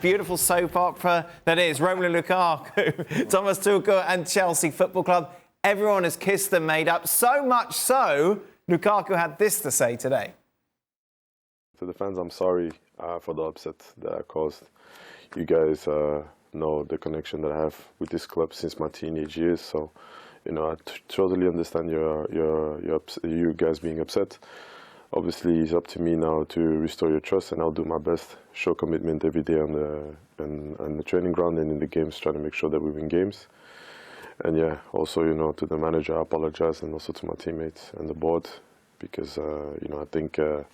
Beautiful soap opera that is Romelu Lukaku, Thomas Tuchel and Chelsea Football Club. Everyone has kissed and made up, so much so, Lukaku had this to say today. To the fans, I'm sorry for the upset that I caused. You guys know the connection that I have with this club since my teenage years, so I totally understand you guys being upset. Obviously, it's up to me now to restore your trust, and I'll do my best, show commitment every day on the training ground and in the games, trying to make sure that we win games. And yeah, also, to the manager, I apologize, and also to my teammates and the board, because, I think it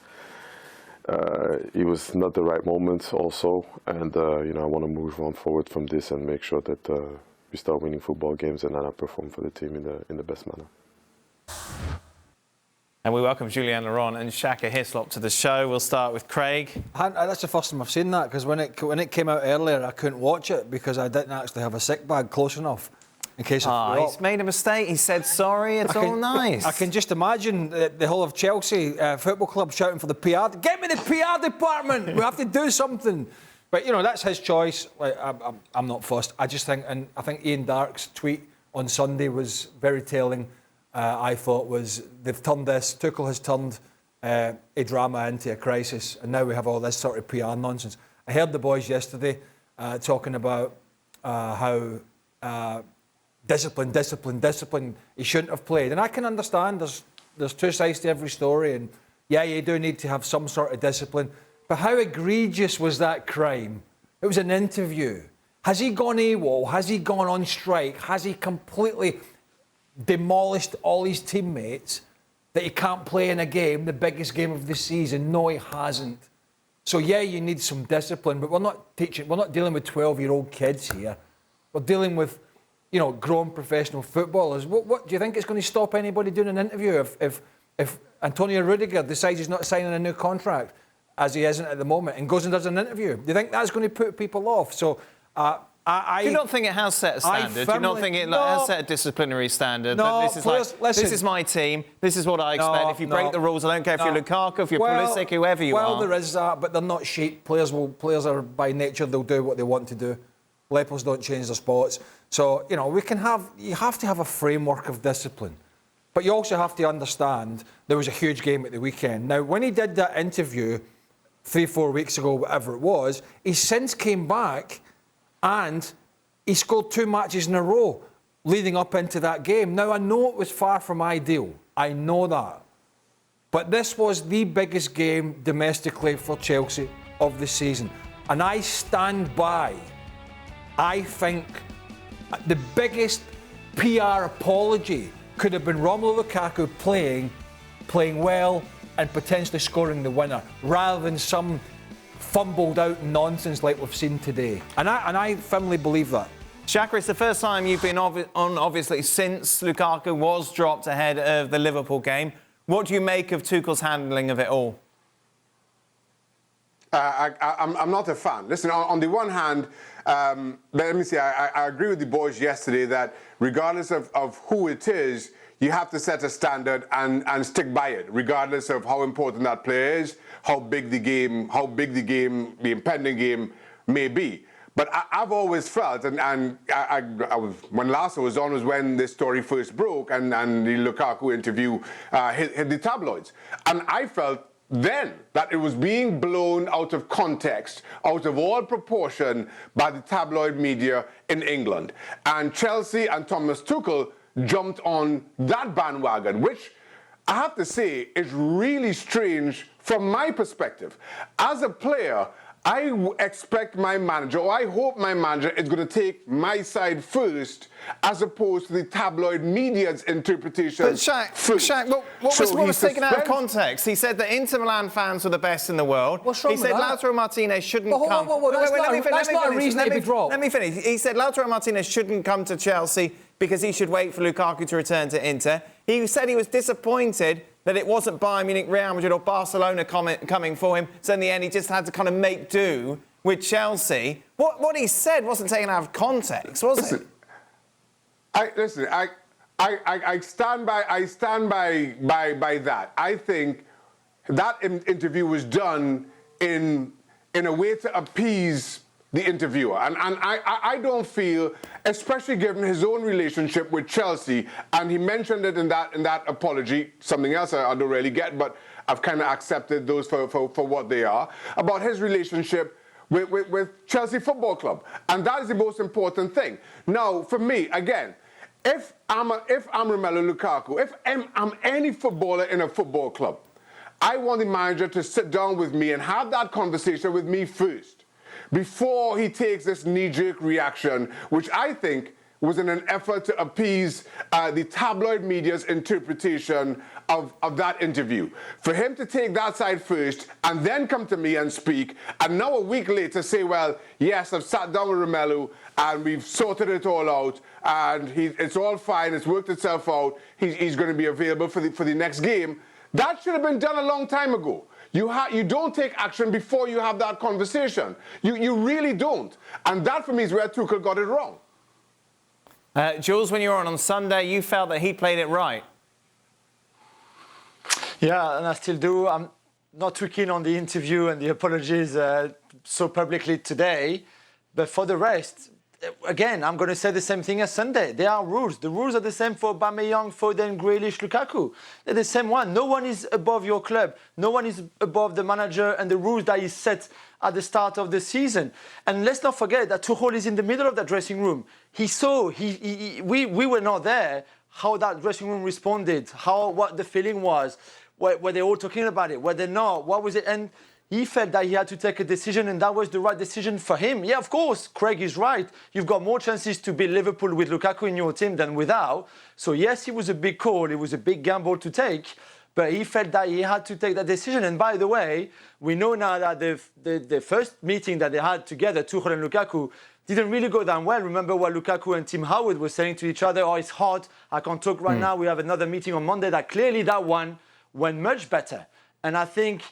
was not the right moment also. And, I want to move on forward from this and make sure that we start winning football games and that I perform for the team in the best manner. And we welcome Julien Laurens and Shaka Hislop to the show. We'll start with Craig. That's the first time I've seen that, because when it came out earlier, I couldn't watch it because I didn't actually have a sick bag close enough in case I forgot. He's made a mistake. He said sorry. It's all nice. I can just imagine the whole of Chelsea Football Club shouting for the PR. Get me the PR department. We have to do something. But that's his choice. Like, I'm not fussed. I just think, and I think Ian Darke's tweet on Sunday was very telling. I thought they've turned this. Tuchel has turned a drama into a crisis, and now we have all this sort of PR nonsense. I heard the boys yesterday talking about how discipline. He shouldn't have played, and I can understand. There's two sides to every story, and yeah, you do need to have some sort of discipline. But how egregious was that crime? It was an interview. Has he gone AWOL? Has he gone on strike? Has he completely demolished all his teammates that he can't play in a game, the biggest game of the season? No, he hasn't. So yeah, you need some discipline, but we're not dealing with 12-year-old kids here. We're dealing with, grown professional footballers. What do you think is going to stop anybody doing an interview if Antonio Rudiger decides he's not signing a new contract, as he isn't at the moment, and goes and does an interview? Do you think that's going to put people off? So do you not think it has set a standard? Do you not think it has set a disciplinary standard? No, this is my team. This is what I expect. If you break the rules, I don't care if you're Lukaku, if you're Pulisic, whoever you are. Well, there is that, but they're not sheep. Players are by nature, they'll do what they want to do. Lepers don't change their spots. So, you have to have a framework of discipline. But you also have to understand there was a huge game at the weekend. Now, when he did that interview 3-4 weeks ago, whatever it was, he since came back and he scored 2 matches in a row leading up into that game. Now, I know it was far from ideal. I know that. But this was the biggest game domestically for Chelsea of the season. And I stand by. I think the biggest PR apology could have been Romelu Lukaku playing well and potentially scoring the winner, rather than some fumbled out nonsense like we've seen today. And I firmly believe that. Shaka, it's the first time you've been on, obviously, since Lukaku was dropped ahead of the Liverpool game. What do you make of Tuchel's handling of it all? I'm not a fan. Listen, on the one hand, let me say, I agree with the boys yesterday that regardless of who it is, you have to set a standard and stick by it, regardless of how important that player is, how big the impending game may be. But I've always felt, and I was, when last I was on was when this story first broke and the Lukaku interview hit the tabloids. And I felt then that it was being blown out of context, out of all proportion by the tabloid media in England. And Chelsea and Thomas Tuchel jumped on that bandwagon, which I have to say is really strange from my perspective. As a player, I expect my manager, or I hope my manager is going to take my side first, as opposed to the tabloid media's interpretation. But Shaq, what was taken out of context? He said that Inter Milan fans were the best in the world. What's wrong he said Lautaro Martinez shouldn't come. That's not a reason to be dropped. Let me finish. He said Lautaro Martinez shouldn't come to Chelsea because he should wait for Lukaku to return to Inter. He said he was disappointed that it wasn't Bayern Munich, Real Madrid or Barcelona coming for him. So in the end, he just had to kind of make do with Chelsea. What he said wasn't taken out of context, was it? I stand by that. I think that interview was done in a way to appease the interviewer. And I don't feel, especially given his own relationship with Chelsea, and he mentioned it in that apology, something else I don't really get, but I've kind of accepted those for what they are, about his relationship with Chelsea Football Club. And that is the most important thing. Now, for me, again, if I'm Romelu Lukaku, if I'm any footballer in a football club, I want the manager to sit down with me and have that conversation with me first, before he takes this knee-jerk reaction, which I think was in an effort to appease the tabloid media's interpretation of that interview. For him to take that side first and then come to me and speak, and now a week later say, well, yes, I've sat down with Romelu and we've sorted it all out and it's all fine, it's worked itself out, he's going to be available for the next game. That should have been done a long time ago. You don't take action before you have that conversation. You really don't. And that, for me, is where Tuchel got it wrong. Jules, when you were on Sunday, you felt that he played it right. Yeah, and I still do. I'm not too keen on the interview and the apologies so publicly today. But for the rest, again, I'm going to say the same thing as Sunday. There are rules. The rules are the same for Aubameyang, Foden, Grealish, Lukaku. They're the same one. No one is above your club. No one is above the manager and the rules that is set at the start of the season. And let's not forget that Tuchel is in the middle of that dressing room. He saw, we were not there, how that dressing room responded, what the feeling was. Were they all talking about it? Were they not? What was it? And he felt that he had to take a decision, and that was the right decision for him. Yeah, of course, Craig is right. You've got more chances to beat Liverpool with Lukaku in your team than without. So yes, it was a big call. It was a big gamble to take. But he felt that he had to take that decision. And by the way, we know now that the first meeting that they had together, Tuchel and Lukaku, didn't really go down well. Remember what Lukaku and Tim Howard were saying to each other? Oh, it's hot. I can't talk right now. We have another meeting on Monday. That clearly that one went much better. And I think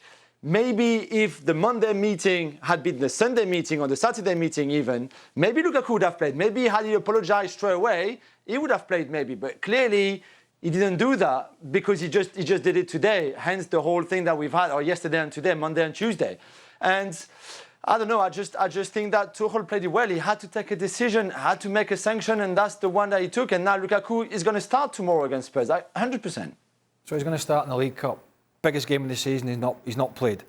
maybe if the Monday meeting had been the Sunday meeting or the Saturday meeting even, maybe Lukaku would have played. Maybe had he apologized straight away, he would have played maybe. But clearly, he didn't do that because he just did it today. Hence the whole thing that we've had, or yesterday and today, Monday and Tuesday. And I don't know, I just think that Tuchel played it well. He had to take a decision, had to make a sanction, and that's the one that he took. And now Lukaku is going to start tomorrow against Spurs, 100%. So he's going to start in the League Cup. Biggest game of the season, he's not played.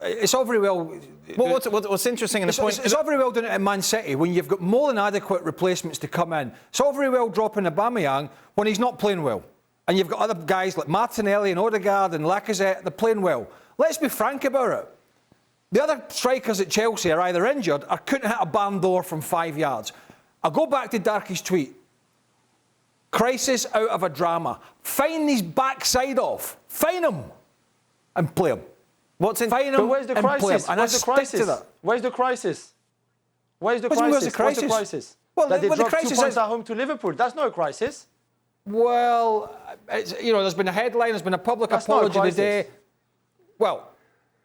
It's all very well... Well, what's interesting in the point... It's all very well doing it at Man City when you've got more than adequate replacements to come in. It's all very well dropping Aubameyang when he's not playing well. And you've got other guys like Martinelli and Odegaard and Lacazette, they're playing well. Let's be frank about it. The other strikers at Chelsea are either injured or couldn't hit a barn door from 5 yards. I'll go back to Darky's tweet. Crisis out of a drama. Fine his backside off. Fine him and play him. What's in? Fine him But where's the and play him. crisis? And Where's the crisis? that. Where's the crisis? Where's the Where's crisis? the crisis? What's the crisis? Well, that they the dropped 2 crisis points is- at home to Liverpool. That's not a crisis. Well, there's been a headline, there's been a public That's not a apology crisis. today. Well,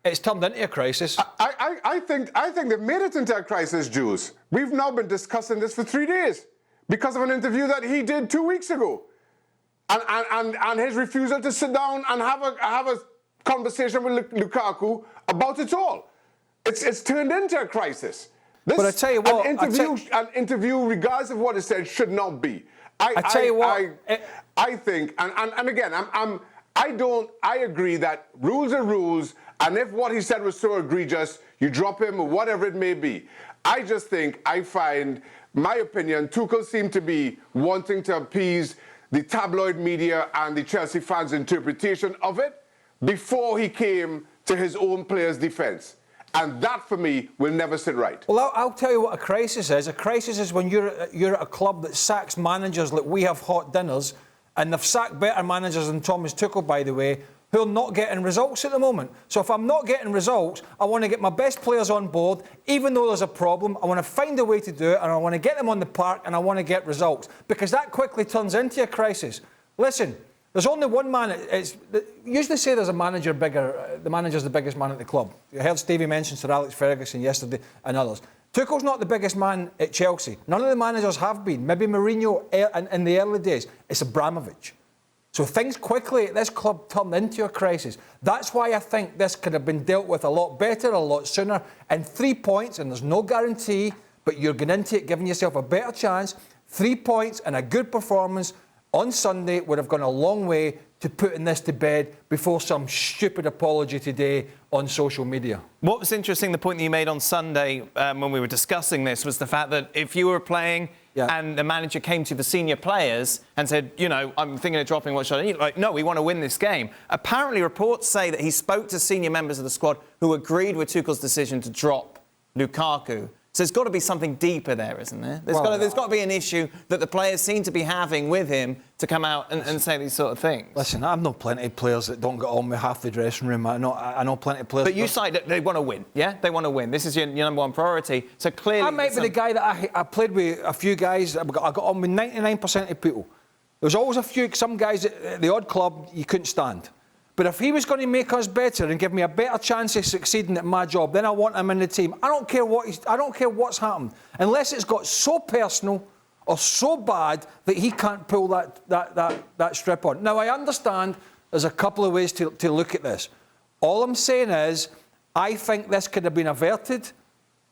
it's turned into a crisis. I think they've made it into a crisis, Jules. We've now been discussing this for 3 days because of an interview that he did 2 weeks ago. And his refusal to sit down and have a conversation with Lukaku about it all. It's turned into a crisis. This, But I tell you what, an interview, regardless of what it said, should not be. I think, and again, I agree that rules are rules, and if what he said was so egregious, you drop him or whatever it may be. I find, my opinion, Tuchel seemed to be wanting to appease the tabloid media and the Chelsea fans' interpretation of it before he came to his own players' defence. And that, for me, will never sit right. Well, I'll tell you what a crisis is. A crisis is when you're at a club that sacks managers like we have hot dinners, and they've sacked better managers than Thomas Tuchel, by the way, who are not getting results at the moment. So if I'm not getting results, I want to get my best players on board, even though there's a problem. I want to find a way to do it, and I want to get them on the park, and I want to get results, because that quickly turns into a crisis. Listen, there's only one man. Usually say there's a manager bigger. The manager's the biggest man at the club. You heard Stevie mention Sir Alex Ferguson yesterday and others. Tuchel's not the biggest man at Chelsea. None of the managers have been. Maybe Mourinho in the early days. It's Abramovich. So things quickly at this club turned into a crisis. That's why I think this could have been dealt with a lot better, a lot sooner. And 3 points, and there's no guarantee, but you're going into it giving yourself a better chance. 3 points and a good performance on Sunday would have gone a long way to putting this to bed before some stupid apology today on social media. What was interesting, the point that you made on Sunday when we were discussing this, was the fact that if you were playing and the manager came to the senior players and said, you know, I'm thinking of dropping, what should I do? Like, no, we want to win this game. Apparently, reports say that he spoke to senior members of the squad who agreed with Tuchel's decision to drop Lukaku. So there's got to be something deeper there, isn't there? There's got to be an issue that the players seem to be having with him to come out and say these sort of things. Listen, I know plenty of players that don't get on with half the dressing room. I know plenty of players. But you cite that they want to win, yeah? They want to win. This is your number one priority. So clearly... I might be the guy that I played with a few guys. I got on with 99% of people. There was always some guys at the odd club you couldn't stand. But if he was going to make us better and give me a better chance of succeeding at my job, then I want him in the team. I don't care what's happened, unless it's got so personal or so bad that he can't pull that strip on. Now I understand there's a couple of ways to look at this. All I'm saying is, I think this could have been averted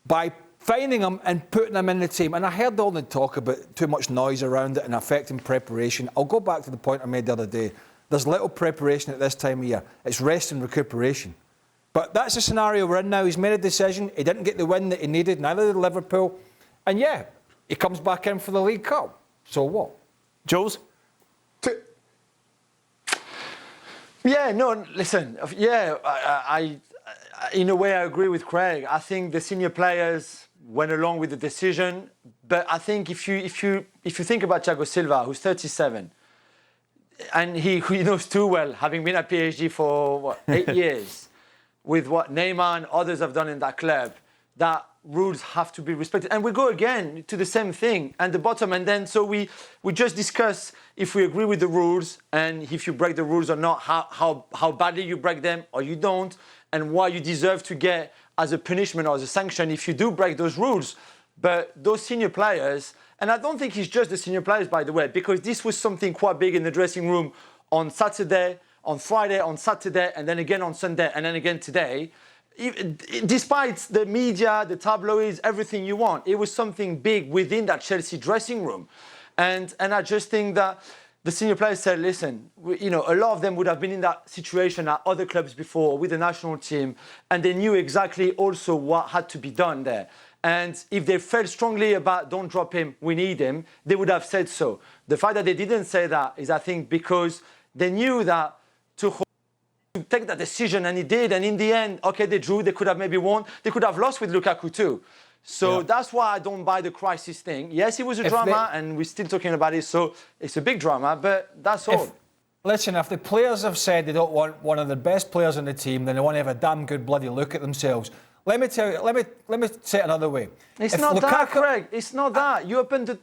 by finding him and putting him in the team. And I heard all the talk about too much noise around it and affecting preparation. I'll go back to the point I made the other day. There's little preparation at this time of year. It's rest and recuperation. But that's the scenario we're in now. He's made a decision. He didn't get the win that he needed, neither did Liverpool. And yeah, he comes back in for the League Cup. So what? Jules? Yeah, no, listen. Yeah, I in a way, I agree with Craig. I think the senior players went along with the decision. But I think if you think about Thiago Silva, who's 37, and he knows too well, having been at PSG for 8 years, with what Neymar and others have done in that club, that rules have to be respected. And we go again to the same thing and the bottom. And then so we just discuss if we agree with the rules and if you break the rules or not, how badly you break them or you don't, and what you deserve to get as a punishment or as a sanction if you do break those rules. But those senior players, and I don't think it's just the senior players, by the way, because this was something quite big in the dressing room on Saturday, on Friday, on Saturday, and then again on Sunday, and then again today. Despite the media, the tabloids, everything you want, it was something big within that Chelsea dressing room. And I just think that the senior players said, listen, a lot of them would have been in that situation at other clubs before with the national team, and they knew exactly also what had to be done there. And if they felt strongly about don't drop him, we need him, they would have said so. The fact that they didn't say that is, I think, because they knew that Tuchel would take that decision, and he did. And in the end, okay, they drew, they could have maybe won, they could have lost with Lukaku too. So that's why I don't buy the crisis thing. Yes, it was a drama, and we're still talking about it, so it's a big drama, but that's all. Listen, if the players have said they don't want one of the best players on the team, then they want to have a damn good bloody look at themselves. Let me tell you. Let me say it another way. It's not that, Craig. It's not that. You open the.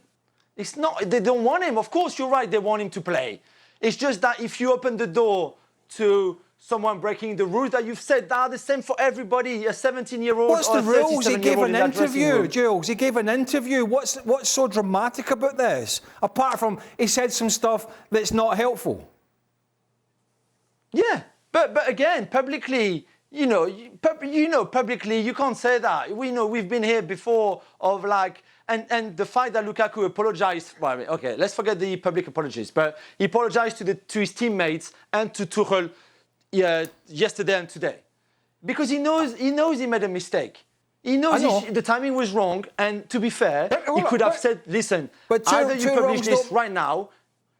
It's not. They don't want him. Of course, you're right. They want him to play. It's just that if you open the door to someone breaking the rules that you've said, that are the same for everybody. A 17-year-old. What's the rules? He gave an interview, Jules. He gave an interview. What's so dramatic about this? Apart from he said some stuff that's not helpful. Yeah, but again, publicly. Publicly, you can't say that. We know we've been here before of like, and the fact that Lukaku apologized. Well, okay, let's forget the public apologies, but he apologized to his teammates and to Tuchel yesterday and today, because he knows he made a mistake. He knows the timing was wrong, and to be fair, he could have said, "Listen, either you publish this right now."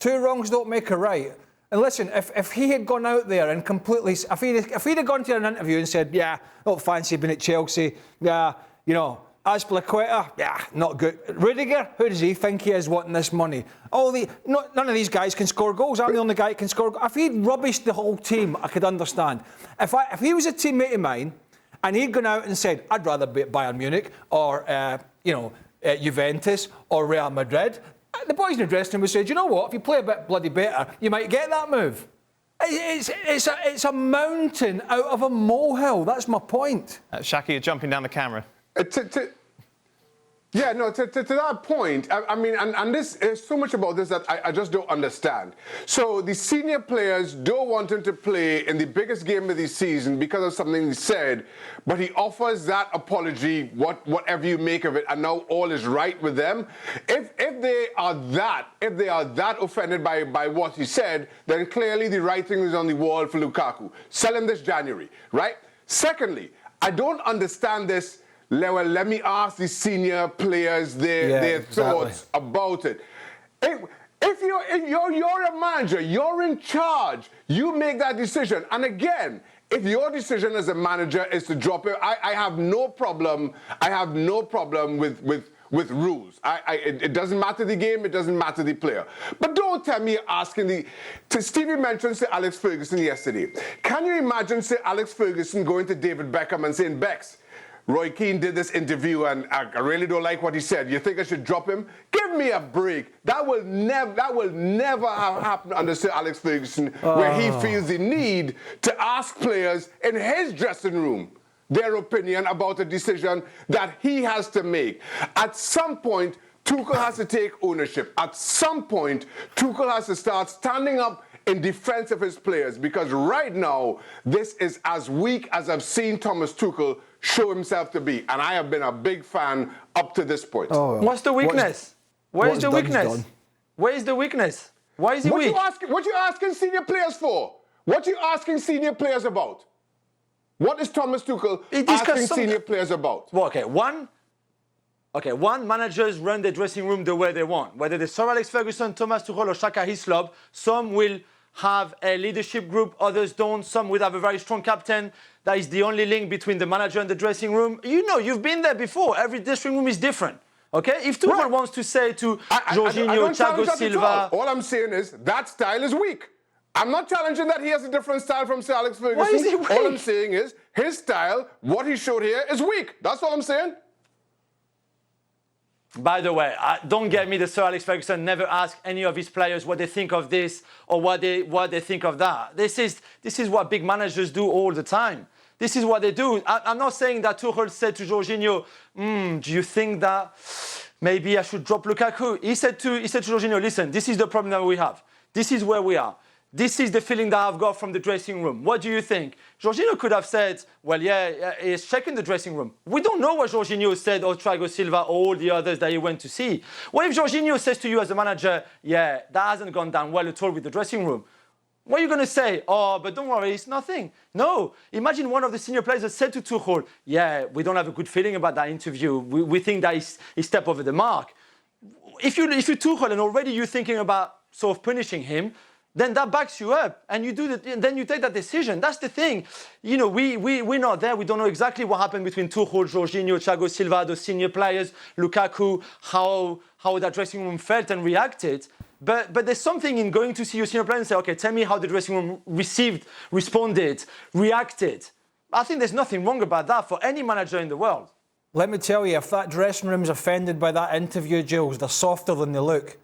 Two wrongs don't make a right. And listen, if he had gone out there and completely, if he'd have gone to an interview and said, yeah, don't fancy being at Chelsea, yeah, Azpilicueta, yeah, not good. Rudiger, who does he think he is wanting this money? None of these guys can score goals. I'm the only guy that can score goals. If he'd rubbished the whole team, I could understand. If he was a teammate of mine and he'd gone out and said, I'd rather be at Bayern Munich or, Juventus or Real Madrid, the boys in the dressing room would say, do you know what? If you play a bit bloody better, you might get that move. It's a mountain out of a molehill. That's my point. Shaka, you're jumping down the camera. Yeah, no, to that point, I mean, and there's so much about this that I just don't understand. So the senior players don't want him to play in the biggest game of the season because of something he said, but he offers that apology, whatever you make of it, and now all is right with them. If they are that offended by what he said, then clearly the writing is on the wall for Lukaku. Sell him this January, right? Secondly, I don't understand this. Well, let me ask the senior players their thoughts about it. If you're a manager, you're in charge, you make that decision. And again, if your decision as a manager is to drop it, I have no problem. I have no problem with rules. It doesn't matter the game, it doesn't matter the player. But don't tell me asking Stevie mentioned Sir Alex Ferguson yesterday. Can you imagine Sir Alex Ferguson going to David Beckham and saying, Bex, Roy Keane did this interview and I really don't like what he said. You think I should drop him? Give me a break. That will never have happened under Sir Alex Ferguson, where he feels the need to ask players in his dressing room their opinion about a decision that he has to make. At some point, Tuchel has to take ownership. At some point, Tuchel has to start standing up in defense of his players, because right now, this is as weak as I've seen Thomas Tuchel show himself to be, and I have been a big fan up to this point. What's the weakness? Where's the weakness? Where is the weakness? Why is he weak? What you asking senior players for? What you asking senior players about? What is Thomas Tuchel asking senior players about? Well, one, managers run the dressing room the way they want. Whether it's Sir Alex Ferguson, Thomas Tuchel or Shaka Hislop, some will have a leadership group, others don't. Some will have a very strong captain. That is the only link between the manager and the dressing room. You know, you've been there before. Every dressing room is different. Okay? If Tuchel wants to say to Jorginho, Thiago Silva... All I'm saying is that style is weak. I'm not challenging that he has a different style from Sir Alex Ferguson. Why is he weak? All I'm saying is his style, what he showed here, is weak. That's all I'm saying. By the way, don't get me that Sir Alex Ferguson never asked any of his players what they think of this or what they think of that. This is what big managers do all the time. This is what they do. I'm not saying that Tuchel said to Jorginho, do you think that maybe I should drop Lukaku? He said to Jorginho, listen, this is the problem that we have. This is where we are. This is the feeling that I've got from the dressing room. What do you think? Jorginho could have said, well, yeah, he's checking the dressing room. We don't know what Jorginho said, or Thiago Silva, or all the others that he went to see. What if Jorginho says to you as a manager, yeah, that hasn't gone down well at all with the dressing room? What are you going to say? Oh, but don't worry, it's nothing. No. Imagine one of the senior players that said to Tuchel, yeah, we don't have a good feeling about that interview. We think that he stepped over the mark. If you're Tuchel and already you're thinking about sort of punishing him, then that backs you up, and then you take that decision. That's the thing. You know, we're not there. We don't know exactly what happened between Tuchel, Jorginho, Thiago Silva, the senior players, Lukaku, how that dressing room felt and reacted. But there's something in going to see your senior players and say, okay, tell me how the dressing room responded, reacted. I think there's nothing wrong about that for any manager in the world. Let me tell you, if that dressing room's offended by that interview, Jules, they're softer than they look.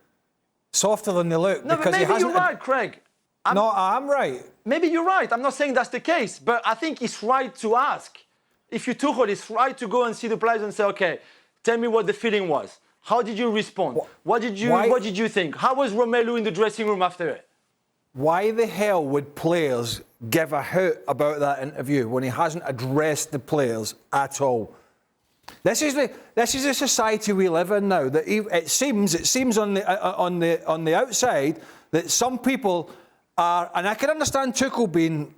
Softer than they look. No, but maybe you're right, Craig. I'm right. Maybe you're right. I'm not saying that's the case, but I think it's right to ask. If you Tuchel, it's right to go and see the players and say, okay, tell me what the feeling was. How did you respond? What did you think? How was Romelu in the dressing room after it? Why the hell would players give a hoot about that interview when he hasn't addressed the players at all? This is the society we live in now. That it seems on the outside that some people are, and I can understand Tuchel being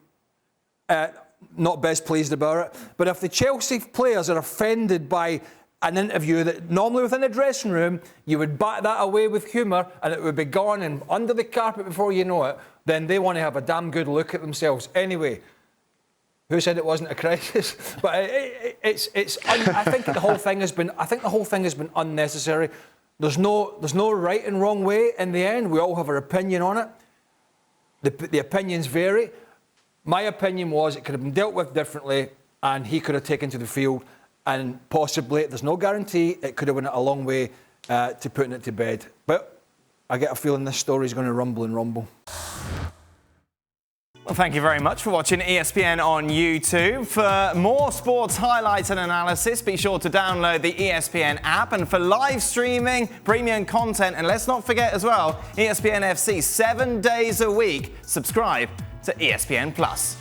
not best pleased about it. But if the Chelsea players are offended by an interview that normally within the dressing room you would bat that away with humour and it would be gone and under the carpet before you know it, then they want to have a damn good look at themselves anyway. Who said it wasn't a crisis? But I think the whole thing has been unnecessary. There's no right and wrong way in the end. We all have our opinion on it. The opinions vary. My opinion was it could have been dealt with differently, and he could have taken to the field, and possibly, there's no guarantee, it could have went a long way to putting it to bed. But I get a feeling this story is going to rumble and rumble. Well, thank you very much for watching ESPN on YouTube. For more sports highlights and analysis, be sure to download the ESPN app. And for live streaming, premium content, and let's not forget as well, ESPN FC 7 days a week. Subscribe to ESPN Plus.